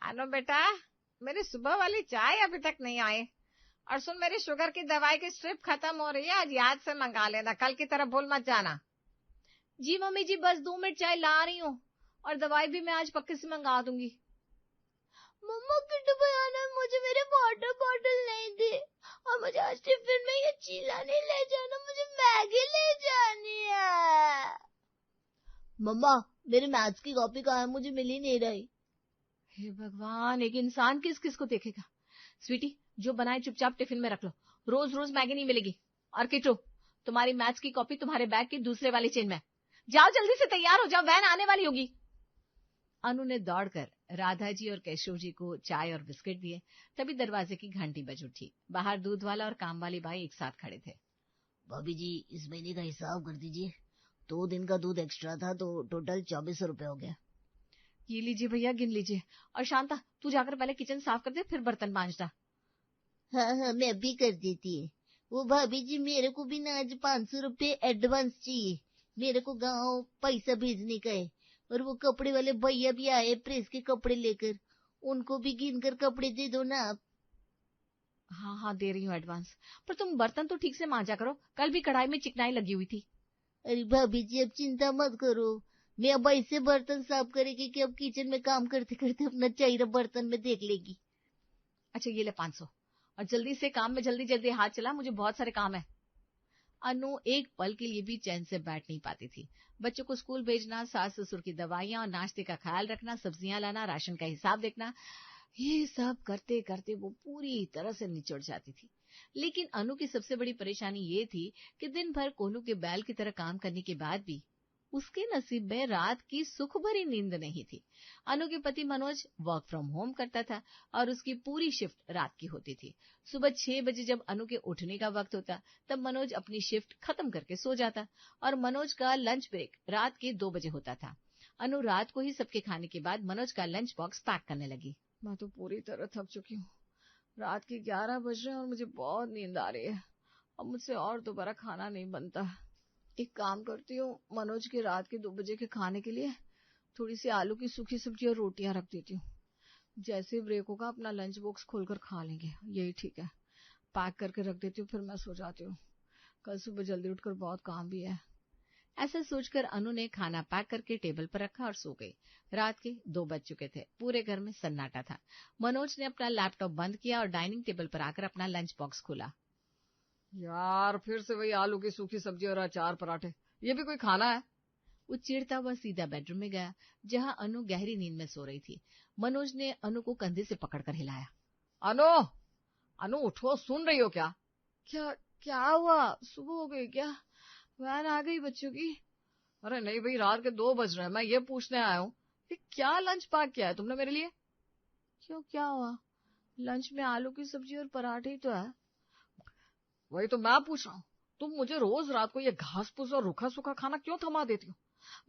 अनु बेटा, मेरी सुबह वाली चाय अभी तक नहीं आई। और सुन, मेरी शुगर की दवाई की स्ट्रिप खत्म हो रही है, आज याद से मंगा लेना, कल की तरह भूल मत जाना। जी मम्मी जी, बस 2 मिनट चाय ला रही हूँ, और दवाई भी मैं आज पक्के से मंगा दूंगी। मम्मा किट्टू भैया ने मुझे मेरे वाटर बॉटल नहीं दी, और मुझे आज टिफिन में ये चीला नहीं ले जाना, मुझे मैगी ले जानी है। मम्मा, मेरे मैथ्स की कॉपी कहाँ है, मुझे मिल ही नहीं रही। हे भगवान, एक इंसान किस किस को देखेगा। स्वीटी, जो बनाए चुपचाप टिफिन में रख लो, रोज रोज मैगी नहीं मिलेगी। और किट्टू, तुम्हारी मैथ्स की कॉपी तुम्हारे बैग की दूसरे वाली चेन में। जाओ जल्दी से तैयार हो जाओ, वैन आने वाली होगी। अनु ने दौड़कर राधा जी और केशव जी को चाय और बिस्किट दिए। तभी दरवाजे की घंटी बज उठी। बाहर दूध वाला और काम वाली बाई एक साथ खड़े थे। भाभी जी, इस महीने का हिसाब कर दीजिए, 2 दिन का दूध एक्स्ट्रा था तो टोटल 2400 रुपए हो गया। ये लीजिए भैया, गिन लीजिए। और शांता, तू जाकर पहले किचन साफ कर दे, फिर बर्तन मांजना। हाँ, मैं भी कर देती है। वो भाभी जी, मेरे को भी ना आज 500 रुपए एडवांस चाहिए, मेरे को गाँव पैसा भेजने का है। और वो कपड़े वाले भैया भी आए प्रेस के कपड़े लेकर, उनको भी गिन कर कपड़े दे दो ना आप। हाँ हाँ, दे रही हूँ एडवांस, पर तुम बर्तन तो ठीक से मांजा करो, कल भी कढ़ाई में चिकनाई लगी हुई थी। अरे भाभी जी, अब चिंता मत करो, मैं अब ऐसे बर्तन साफ करेगी कि अब किचन में काम करते करते अपना चेहरा बर्तन में देख लेगी। अच्छा, ये ले 500, और जल्दी से काम में जल्दी जल्दी हाथ चला, मुझे बहुत सारे काम है। अनु एक पल के लिए भी चैन से बैठ नहीं पाती थी। बच्चों को स्कूल भेजना, सास ससुर की दवाइयां और नाश्ते का ख्याल रखना, सब्जियां लाना, राशन का हिसाब देखना, ये सब करते करते वो पूरी तरह से निचुड़ जाती थी। लेकिन अनु की सबसे बड़ी परेशानी ये थी कि दिन भर कोलू के बैल की तरह काम करने के बाद भी उसके नसीब में रात की सुख भरी नींद नहीं थी। अनु के पति मनोज वर्क फ्रॉम होम करता था और उसकी पूरी शिफ्ट रात की होती थी। सुबह 6 बजे जब अनु के उठने का वक्त होता, तब मनोज अपनी शिफ्ट खत्म करके सो जाता, और मनोज का लंच ब्रेक रात के 2 बजे होता था। अनु रात को ही सबके खाने के बाद मनोज का लंच बॉक्स पैक करने लगी। मैं तो पूरी तरह थक चुकी हूँ, रात के 11 बज रहे हैं और मुझे बहुत नींद आ रही है। अब मुझसे और दोबारा खाना नहीं बनता। एक काम करती हूँ, मनोज के रात के 2 बजे के खाने के लिए थोड़ी सी आलू की सूखी सब्जी और रोटियां रख देती हूँ। जैसे ब्रेक होगा अपना लंच बॉक्स खोलकर खा लेंगे, यही ठीक है। पैक करके रख देती हूँ, फिर मैं सो जाती हूँ, कल सुबह जल्दी उठकर बहुत काम भी है। ऐसा सोचकर अनु ने खाना पैक करके टेबल पर रखा और सो गई। रात के 2 बज चुके थे। पूरे घर में सन्नाटा था। मनोज ने अपना लैपटॉप बंद किया और डाइनिंग टेबल पर आकर अपना लंच बॉक्स खोला। यार, फिर से वही आलू की सूखी सब्जी और अचार पराठे, ये भी कोई खाना है? वो चिढ़ता हुआ सीधा बेडरूम में गया, जहां अनु गहरी नींद में सो रही थी। मनोज ने अनु को कंधे से पकड़कर हिलाया। अनु, अनु उठो, सुन रही हो क्या? क्या क्या हुआ? सुबह हो गई क्या? वैन आ गई बच्चों की? अरे नहीं भाई, रात के 2 बज रहे हैं, मैं ये पूछने आया हूँ कि क्या लंच पैक किया है तुमने मेरे लिए? क्यों, क्या हुआ? लंच में आलू की सब्जी और पराठे ही तो है। वही तो मैं पूछ रहा हूँ, तुम मुझे रोज रात को ये घास फूस और रूखा सूखा खाना क्यों थमा देती हो?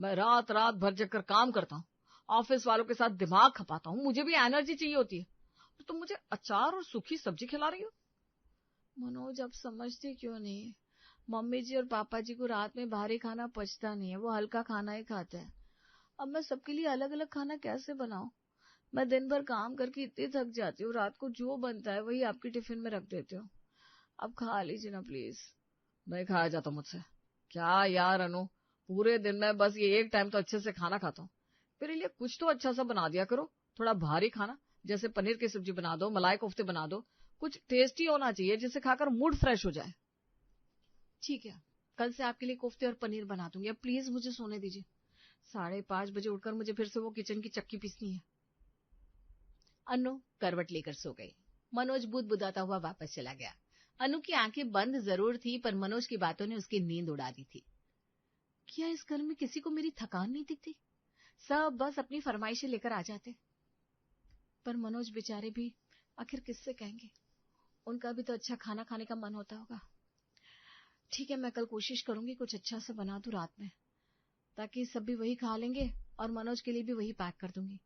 मैं रात रात भर जगकर काम करता हूँ, ऑफिस वालों के साथ दिमाग खपाता हूँ, मुझे भी एनर्जी चाहिए होती है, तो तुम मुझे अचार और सूखी सब्जी खिला रही हो? मनोज, अब समझते क्यों नहीं? मम्मी जी और पापा जी को रात में भारी खाना पचता नहीं है, वो हल्का खाना ही खाते हैं। अब मैं सबके लिए अलग अलग खाना कैसे बनाऊं? मैं दिन भर काम करके इतनी थक जाती हूँ, रात को जो बनता है वही आपकी टिफिन में रख देती हूँ, अब खा लीजिए ना प्लीज। नहीं खाया जाता मुझसे। क्या यार अनु, पूरे दिन में बस ये एक टाइम तो अच्छे से खाना खाता हूँ, मेरे लिए कुछ तो अच्छा सा बना दिया करो, थोड़ा भारी खाना, जैसे पनीर की सब्जी बना दो, मलाई कोफ्ते बना दो, कुछ टेस्टी होना चाहिए जिसे खाकर मूड फ्रेश हो जाए। ठीक है, कल से आपके लिए कोफ्ते और पनीर बना दूंगी, अब प्लीज मुझे सोने दीजिए। 5:30 बजे उठकर मुझे फिर से वो किचन की चक्की पीसनी है। अनु करवट लेकर सो गई। मनोज बुदबुदाता हुआ वापस चला गया। अनु की आंखें बंद जरूर थी, पर मनोज की बातों ने उसकी नींद उड़ा दी थी। क्या इस घर में किसी को मेरी थकान नहीं दिखती? सब बस अपनी फरमाइशें लेकर आ जाते। पर मनोज बेचारे भी आखिर किससे कहेंगे? उनका भी तो अच्छा खाना खाने का मन होता होगा। ठीक है, मैं कल कोशिश करूंगी कुछ अच्छा सा बना दूं रात में, ताकि सब भी वही खा लेंगे और मनोज के लिए भी वही पैक कर दूंगी।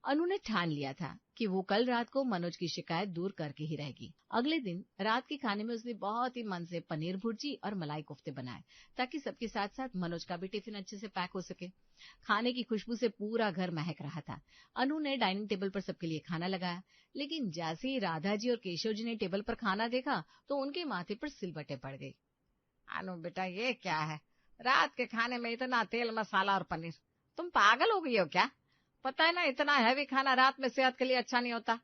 अनु ने ठान लिया था कि वो कल रात को मनोज की शिकायत दूर करके ही रहेगी। अगले दिन रात के खाने में उसने बहुत ही मन से पनीर भुर्जी और मलाई कोफ्ते बनाए, ताकि सबके साथ साथ मनोज का भी टिफिन अच्छे से पैक हो सके। खाने की खुशबू से पूरा घर महक रहा था। अनु ने डाइनिंग टेबल पर सबके लिए खाना लगाया, लेकिन जैसे ही राधा जी और केशव जी ने टेबल पर खाना देखा तो उनके माथे पर सिलबटें पड़ गई। अनु बेटा, ये क्या है? रात के खाने में इतना तेल मसाला और पनीर, तुम पागल हो गई हो क्या? पता है ना, इतना हैवी खाना रात में सेहत के लिए अच्छा नहीं होता।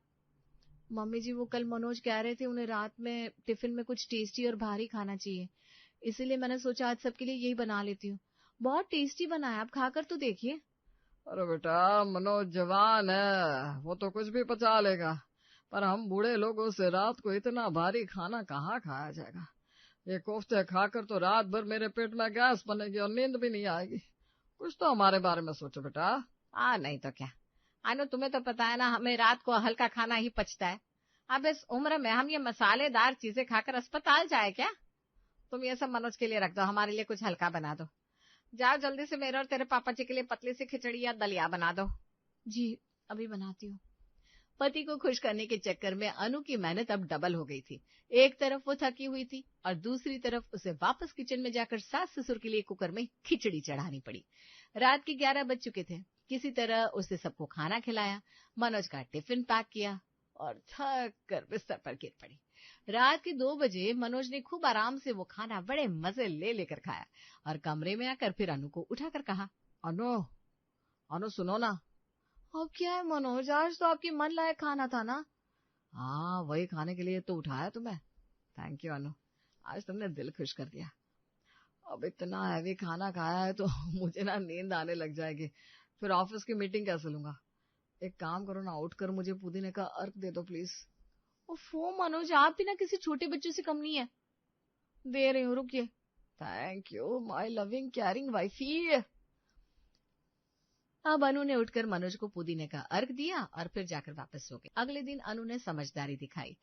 मम्मी जी, वो कल मनोज कह रहे थे उन्हें रात में टिफिन में कुछ टेस्टी और भारी खाना चाहिए, इसीलिए मैंने सोचा आज सबके लिए यही बना लेती हूँ। बहुत टेस्टी बना है, आप खाकर तो देखिए। अरे बेटा, मनोज जवान है, वो तो कुछ भी पचा लेगा, पर हम बूढ़े लोगों से रात को इतना भारी खाना कहाँ खाया जाएगा। ये कोफ्ते खाकर तो रात भर मेरे पेट में गैस बनेगी और नींद भी नहीं आएगी। कुछ तो हमारे बारे में सोचो बेटा। नहीं तो क्या अनु, तुम्हें तो पता है ना, हमें रात को हल्का खाना ही पचता है। अब इस उम्र में हम ये मसालेदार चीजें खाकर अस्पताल जाए क्या? तुम ये सब मनोज के लिए रख दो, हमारे लिए कुछ हल्का बना दो। जाओ जल्दी से मेरे और तेरे पापा जी के लिए पतली सी खिचड़ी या दलिया बना दो। जी अभी बनाती हूँ। पति को खुश करने के चक्कर में अनु की मेहनत अब डबल हो गई थी। एक तरफ वो थकी हुई थी और दूसरी तरफ उसे वापस किचन में जाकर सास ससुर के लिए कुकर में खिचड़ी चढ़ानी पड़ी। रात के 11 बज चुके थे। किसी तरह उसने सबको खाना खिलाया, मनोज का टिफिन पैक किया और थक कर बिस्तर पर गिर पड़ी। रात के 2 बजे मनोज ने खूब आराम से वो खाना बड़े मजे ले लेकर खाया और कमरे में आकर फिर अनु को उठाकर कहा, अनु सुनो ना। अब क्या है मनोज, आज तो आपकी मन लायक खाना था ना। हाँ, वही खाने के लिए तो उठाया तुम्हें। थैंक यू अनु, आज तुमने दिल खुश कर दिया। अब इतना हैवी खाना खाया है तो मुझे ना नींद आने लग जाएगी, फिर ऑफिस की मीटिंग कैसे लूंगा। एक काम करो ना, उठकर मुझे पुदीने का अर्क दे दो प्लीज। ओफो मनोज, आप भी ना किसी छोटे बच्चे से कम नहीं है। दे रही हूँ, रुकिए। Thank you my loving caring wifey. अब अनु ने उठकर मनोज को पुदीने का अर्क दिया और फिर जाकर वापस सो गई। अगले दिन अनु ने समझदारी दिखाई।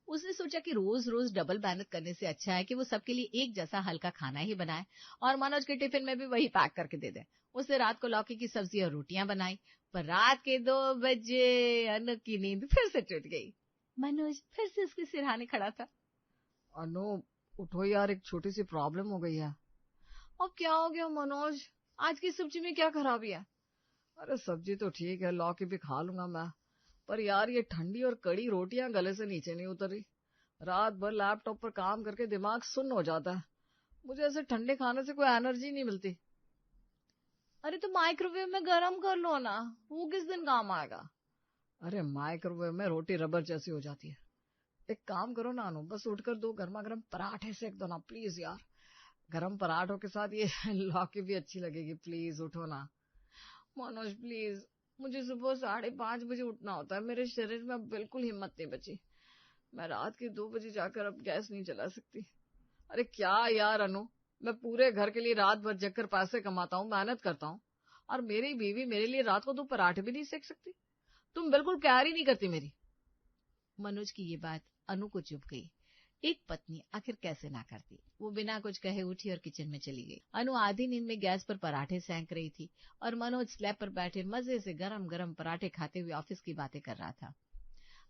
उसने सोचा कि रोज रोज डबल मेहनत करने से अच्छा है कि वो सबके लिए एक जैसा हल्का खाना ही बनाए और मनोज के टिफिन में भी वही पैक करके दे दे। उसने रात को लौकी की सब्जी और रोटियां बनाई, पर रात के 2 बजे अनु की नींद फिर से टूट गई। मनोज फिर से उसके सिरहाने खड़ा था। अनु उठो यार, एक छोटी सी प्रॉब्लम हो गई है। अब क्या हो गया मनोज, आज की सब्जी में क्या खराबी है? अरे सब्जी तो ठीक है, लौकी भी खा लूंगा मैं, पर यार ये ठंडी और कड़ी रोटियां गले से नीचे नहीं उतर रही। रात भर लैपटॉप पर काम करके दिमाग सुन्न हो जाता है, मुझे ऐसे ठंडे खाने से कोई एनर्जी नहीं मिलती। अरे तो माइक्रोवेव में गरम कर लो ना, वो किस दिन काम आएगा? अरे माइक्रोवेव में रोटी रबर जैसी हो जाती है। एक काम करो ना अनु, बस उठकर 2 गर्मा गर्म पराठे सेक दो ना प्लीज यार। गरम पराठों के साथ ये लौकी भी अच्छी लगेगी, प्लीज उठो ना। मनोज प्लीज, मुझे सुबह 5:30 बजे उठना होता है, मेरे शरीर में अब बिल्कुल हिम्मत नहीं बची। मैं रात के 2 बजे जाकर अब गैस नहीं जला सकती। अरे क्या यार अनु, मैं पूरे घर के लिए रात भर जगकर पैसे कमाता हूँ, मेहनत करता हूँ, और मेरी बीवी मेरे लिए रात को 2 पराठे भी नहीं सेक सकती। तुम बिल्कुल केयर ही नहीं करती मेरी। मनोज की ये बात अनु को चुभ गई। एक पत्नी आखिर कैसे ना करती। वो बिना कुछ कहे उठी और किचन में चली गई। अनु आधी नींद में गैस पर पराठे सेंक रही थी और मनोज स्लैब पर बैठे मजे से गरम गरम पराठे खाते हुए ऑफिस की बातें कर रहा था।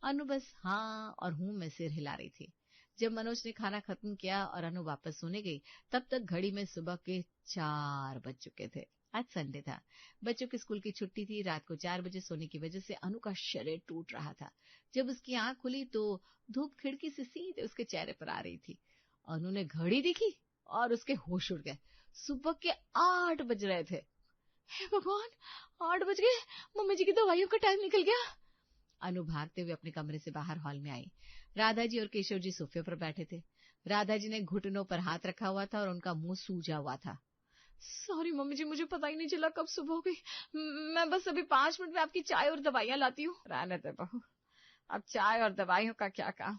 अनु बस हाँ और हूं में सिर हिला रही थी। जब मनोज ने खाना खत्म किया और अनु वापस सोने गई, तब तक घड़ी में सुबह के 4 बज चुके थे। आज संडे था, बच्चों की स्कूल की छुट्टी थी। रात को 4 बजे सोने की वजह से अनु का शरीर टूट रहा था। जब उसकी आंख खुली तो धूप खिड़की से सीधे उसके चेहरे पर आ रही थी। अनु ने घड़ी देखी और उसके होश उड़ गए। सुबह के 8 बज रहे थे। हे भगवान, 8 बज गए, मम्मी जी की दवाइयों का टाइम निकल गया। अनु भागते हुए अपने कमरे से बाहर हॉल में आई। राधा जी और केशव जी सोफे पर बैठे थे। राधा जी ने घुटनों पर हाथ रखा हुआ था और उनका मुंह सूजा हुआ था। सॉरी मम्मी जी, मुझे पता ही नहीं चला कब सुबह हो गई। मैं बस अभी 5 मिनट में आपकी चाय और दवाइयां लाती हूँ। रहने दे बहू, अब चाय और दवाइयों का क्या काम।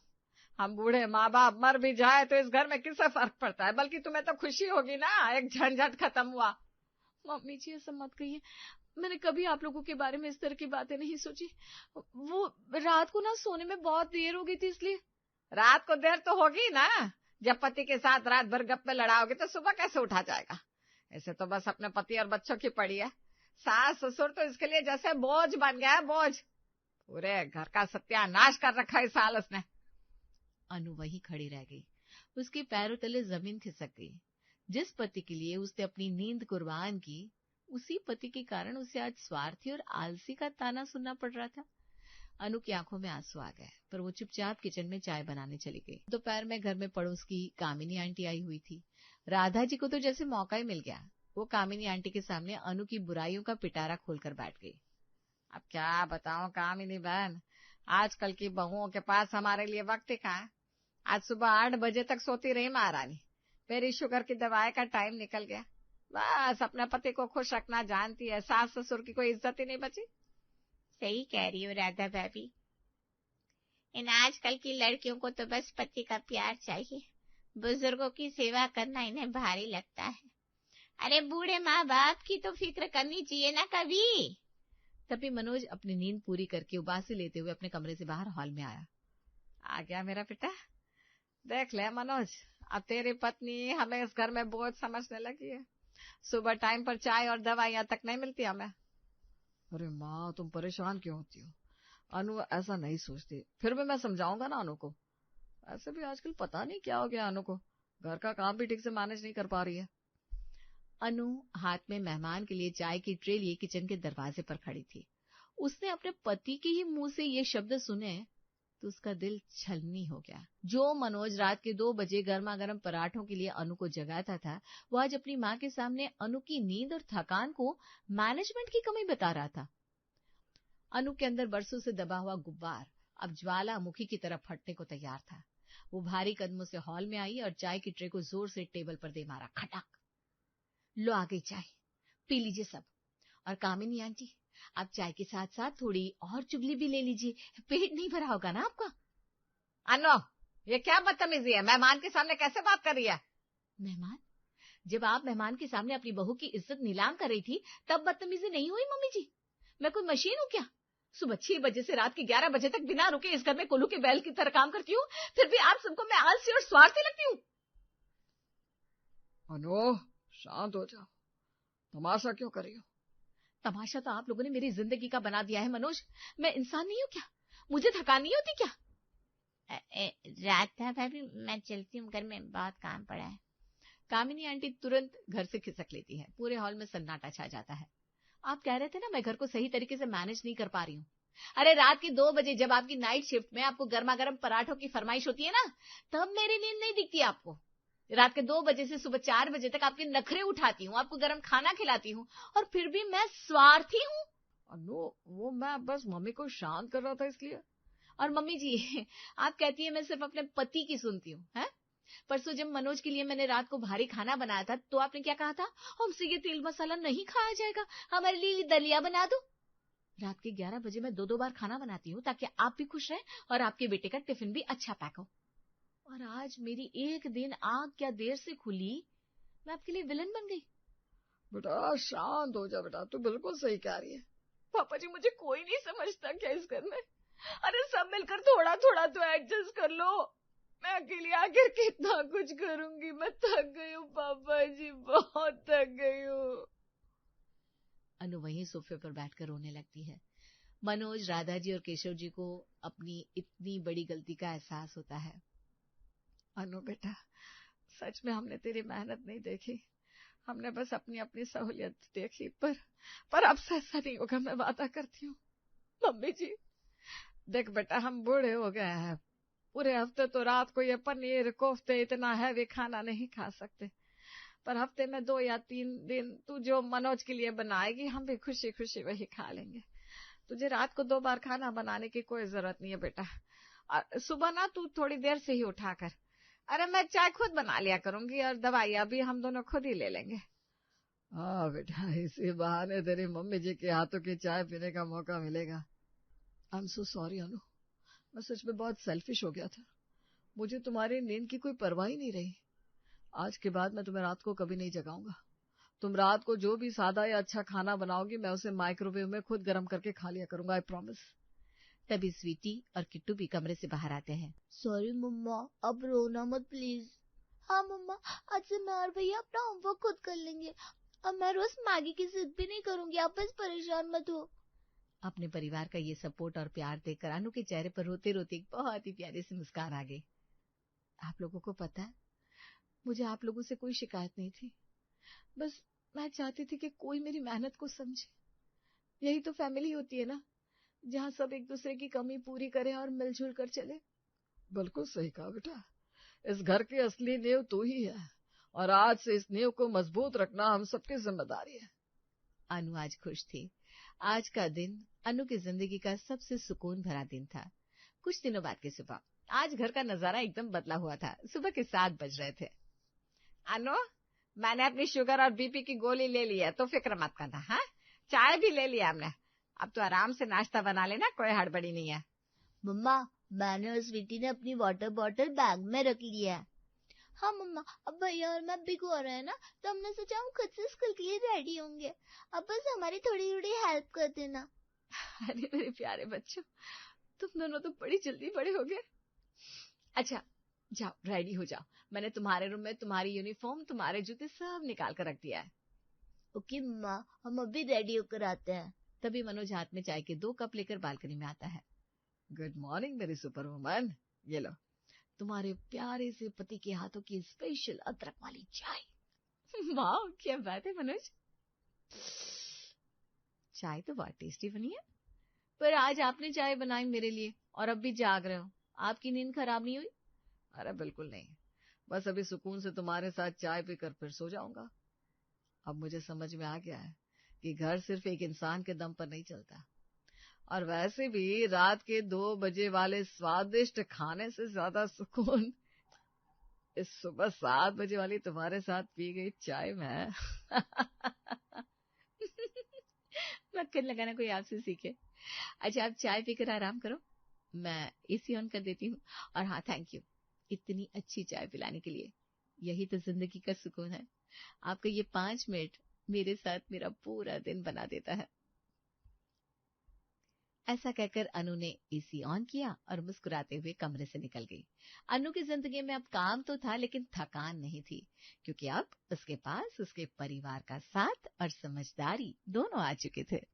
हम बूढ़े माँ बाप मर भी जाए तो इस घर में किससे फर्क पड़ता है, बल्कि तुम्हें तो खुशी होगी ना, एक झंझट खत्म हुआ। मम्मी जी ऐसा मत कहिए, मैंने कभी आप लोगों के बारे में इस तरह की बातें नहीं सोची। वो रात को ना सोने में बहुत देर हो गई थी, इसलिए। रात को देर तो होगी ना, जब पति के साथ रात भर गप्पे लड़ाओगे तो सुबह कैसे उठा जाएगा। ऐसे तो बस अपने पति और बच्चों की पड़ी है। सास ससुर तो इसके लिए जैसे बोझ बन गया है, बोझ। पूरे घर का सत्यानाश कर रखा है इस सालस ने। अनु वहीं खड़ी रह गई। उसके पैरों तले जमीन खिसक गई। जिस पति के लिए उसने अपनी नींद कुर्बान की, उसी पति के कारण उसे आज स्वार्थी और आलसी का ताना सुनना पड़ रहा था। अनु की आंखों में आंसू आ गए, पर वो चुपचाप किचन में चाय बनाने चली गई। दोपहर में घर में पड़ोस की कामिनी आंटी आई हुई थी। राधा जी को तो जैसे मौका ही मिल गया। वो कामिनी आंटी के सामने अनु की बुराइयों का पिटारा खोलकर बैठ गई। अब क्या बताऊं कामिनी बहन, आजकल की बहुओं के पास हमारे लिए वक्त ही कहाँ है। आज सुबह 8 बजे तक सोती रही महारानी, मेरी शुगर की दवाई का टाइम निकल गया। बस अपने पति को खुश रखना जानती है, सास ससुर की कोई इज्जत ही नहीं बची। सही कह रही हो राधा भाभी। इन आजकल की लड़कियों को तो बस पति का प्यार चाहिए, बुजुर्गों की सेवा करना इन्हें भारी लगता है। अरे बूढ़े माँ बाप की तो फिक्र करनी चाहिए ना कभी। तभी मनोज अपनी नींद पूरी करके उबासी लेते हुए अपने कमरे से बाहर हॉल में आया। आ गया मेरा बेटा। देख ले मनोज, अब तेरी पत्नी हमें इस घर में बोझ समझने लगी है। सुबह टाइम पर चाय और दवाइयां तक नहीं मिलती हमें। अरे माँ, तुम परेशान क्यों होती हो? अनु ऐसा नहीं सोचती। फिर भी मैं समझाऊंगा ना अनु को। ऐसे भी आजकल पता नहीं क्या हो गया अनु को, घर का काम भी ठीक से मैनेज नहीं कर पा रही है। अनु हाथ में मेहमान के लिए चाय की ट्रे लिए किचन के दरवाजे पर खड़ी थी। उसने अपने पति के ही मुंह से ये शब्द सुने तो उसका दिल छलनी हो गया। जो मनोज रात के 2 बजे गर्मा गर्म पराठों के लिए अनु को जगाता था, वो आज अपनी माँ के सामने अनु की नींद और थकान को मैनेजमेंट की कमी बता रहा था। अनु के अंदर बरसों से दबा हुआ गुब्बार अब ज्वालामुखी की तरफ फटने को तैयार था। वो भारी कदमों से हॉल में आई और चाय की ट्रे को जोर से टेबल पर दे मारा। खटाक। लो आ गई चाय, पी लीजिए सब। और कामिनी आंटी, आप चाय के साथ साथ थोड़ी और चुगली भी ले लीजिए, पेट नहीं भरा होगा ना आपका। अनु, ये क्या बदतमीजी है? मेहमान के सामने कैसे बात कर रही है? मेहमान? जब आप मेहमान के सामने अपनी बहू की इज्जत नीलाम कर रही थी, तब बदतमीजी नहीं हुई मम्मी जी? मैं कोई मशीन हूँ क्या? सुबह 6 बजे से रात के 11 बजे तक बिना रुके इस घर में कोल्हू के बैल की तरह काम करती हूँ, फिर भी आप सबको मैं आलसी और स्वार्थी लगती हूँ। अनु, शांत हो जाओ। तमाशा क्यों कर रही हो? तमाशा तो आप लोगों ने मेरी जिंदगी का बना दिया है मनोज। मैं इंसान नहीं हूँ क्या? मुझे थकान नहीं होती क्या? राधा भाभी, मैं चलती हूँ, घर में बहुत काम पड़ा है। कामिनी आंटी तुरंत घर से खिसक लेती है। पूरे हॉल में सन्नाटा छा जाता है। आप कह रहे थे ना मैं घर को सही तरीके से मैनेज नहीं कर पा रही हूँ। अरे रात के 2 बजे जब आपकी नाइट शिफ्ट में आपको गर्मा गर्म पराठों की फरमाइश होती है ना, तब मेरी नींद नहीं दिखती आपको। रात के 2 बजे से सुबह 4 बजे तक आपके नखरे उठाती हूँ, आपको गर्म खाना खिलाती हूँ, और फिर भी मैं स्वार्थी हूँ। अनु, वो मैं बस मम्मी को शांत कर रहा था इसलिए। और मम्मी जी, आप कहती है मैं सिर्फ अपने पति की सुनती हूँ, है? परसों जब मनोज के लिए मैंने रात को भारी खाना बनाया था, तो आपने क्या कहा था? हमसे ये तेल मसाला नहीं खाया जाएगा, हमारे लिए दलिया बना दो। रात के 11 बजे मैं 2-2 बार खाना बनाती हूँ ताकि आप भी खुश रहें और आपके बेटे का टिफिन भी अच्छा पैक हो। और आज मेरी एक दिन आंख क्या देर से खुली, मैं आपके लिए विलन बन गई। बेटा शांत हो जा बेटा, तू बिल्कुल सही कह रही है। पापा जी, मुझे कोई नहीं समझता क्या इस घर में? अरे सब मिलकर थोड़ा थोड़ा तो एडजस्ट कर लो। मैं अकेली आखिर कितना कुछ करूंगी? मैं थक गई हूँ पापा जी, बहुत थक गई हूँ। अनु वहीं सोफे पर बैठकर रोने लगती है। मनोज, राधा जी और केशव जी को अपनी इतनी बड़ी गलती का एहसास होता है। अनु बेटा, सच में हमने तेरी मेहनत नहीं देखी, हमने बस अपनी अपनी सहूलियत देखी। पर अब से ऐसा नहीं होगा, मैं वादा करती हूँ। मम्मी जी, देख बेटा, हम बूढ़े हो गए हैं, पूरे हफ्ते तो रात को ये पनीर कोफ्ते इतना हैवी खाना नहीं खा सकते, पर हफ्ते में 2 या 3 दिन तू जो मनोज के लिए बनाएगी, हम भी खुशी खुशी वही खा लेंगे। तुझे रात को 2 बार खाना बनाने की कोई जरूरत नहीं है बेटा। सुबह ना तू थोड़ी देर से ही उठा कर, अरे मैं चाय खुद बना लिया करूंगी और दवाइयां भी हम दोनों खुद ही ले लेंगे। हाँ बेटा, इसी बहाने तेरी मम्मी जी के हाथों की चाय पीने का मौका मिलेगा। आई एम सो सॉरी अनु, मैं सच में बहुत सेल्फिश हो गया था। मुझे तुम्हारी नींद की कोई परवाह ही नहीं रही। आज के बाद मैं तुम्हें रात को कभी नहीं जगाऊंगा। तुम रात को जो भी सादा या अच्छा खाना बनाओगी, मैं उसे माइक्रोवेव में खुद गर्म करके खा लिया करूंगा, आई प्रॉमिस। तभी स्वीटी और किट्टू भी कमरे से बाहर आते हैं। सॉरी मम्मा, अब रोना मत प्लीज। हाँ मम्मा, आज से मैं और भैया अपना होमवर्क खुद कर लेंगे। अब मैं रोज मैगी की जिद भी नहीं करूंगी, आप बस परेशान मत हो। अपने परिवार का ये सपोर्ट और प्यार देखकर अनु के चेहरे पर रोते रोते एक बहुत ही प्यारी सी मुस्कान आ गई। आप लोगों को पता है, मुझे आप लोगों से कोई शिकायत नहीं थी। बस मैं चाहती थी कि कोई मेरी मेहनत को समझे। यही तो फैमिली होती है ना, जहाँ सब एक दूसरे की कमी पूरी करें और मिलजुल कर चले। बिल्कुल सही कहा बेटा, इस घर की असली नींव तू ही है और आज से इस नींव को मजबूत रखना हम सबकी जिम्मेदारी है। अनु आज खुश थी। आज का दिन अनु की जिंदगी का सबसे सुकून भरा दिन था। कुछ दिनों बाद की सुबह, आज घर का नजारा एकदम बदला हुआ था। सुबह के 7 बज रहे थे। अनु, मैंने अपनी शुगर और बीपी की गोली ले ली है, तो फिक्र मत करना। हाँ, चाय भी ले लिया हमने। अब तो आराम से नाश्ता बना लेना, कोई हड़बड़ी नहीं है। मम्मा, मैंने और स्वीटी ने अपनी वाटर बॉटल बैग में रख लिया है। हाँ मम्मा, अब भैया और मैं भिगो रहे हैं ना, तो हमने सोचा हम खुद से स्कूल के लिए रेडी होंगे। अब बस हमारी थोड़ी थोड़ी हेल्प कर देना। अरे मेरे प्यारे बच्चों, तुम दोनों तो बड़ी जल्दी बड़े हो गए। अच्छा, जाओ रेडी हो जाओ। मैंने तुम्हारे रूम में तुम्हारी यूनिफॉर्म, तुम्हारे जूते सब निकाल कर रख दिया है। ओके मम्मा, हम अभी रेडी होकर आते हैं। तभी मनोज हाथ में चाय के 2 कप लेकर बालकनी में आता है। गुड मॉर्निंग मेरी सुपर वुमन, ये लो तुम्हारे प्यारे से पति के हाथों की स्पेशल अदरक वाली चाय। वाह, क्या बात है मनोज, चाय तो बहुत टेस्टी बनी है। पर आज आपने चाय बनाई मेरे लिए और अब भी जाग रहे हो। आपकी नींद खराब नहीं हुई? अरे बिल्कुल नहीं, बस अभी सुकून से तुम्हारे साथ चाय पीकर फिर सो जाऊंगा। अब मुझे समझ में आ गया है कि घर सिर्फ एक इंसान के दम पर नहीं चलता, और वैसे भी रात के 2 बजे वाले स्वादिष्ट खाने से ज्यादा सुकून इस सुबह 7 बजे वाली तुम्हारे साथ पी गई चाय में। मक्खन लगाना कोई आपसे सीखे। अच्छा, आप चाय पीकर आराम करो, मैं एसी ऑन कर देती हूँ। और हाँ, थैंक यू इतनी अच्छी चाय पिलाने के लिए। यही तो जिंदगी का सुकून है। आपका ये 5 मिनट मेरे साथ मेरा पूरा दिन बना देता है। ऐसा कहकर अनु ने एसी ऑन किया और मुस्कुराते हुए कमरे से निकल गई। अनु की जिंदगी में अब काम तो था, लेकिन थकान नहीं थी, क्योंकि अब उसके पास उसके परिवार का साथ और समझदारी दोनों आ चुके थे।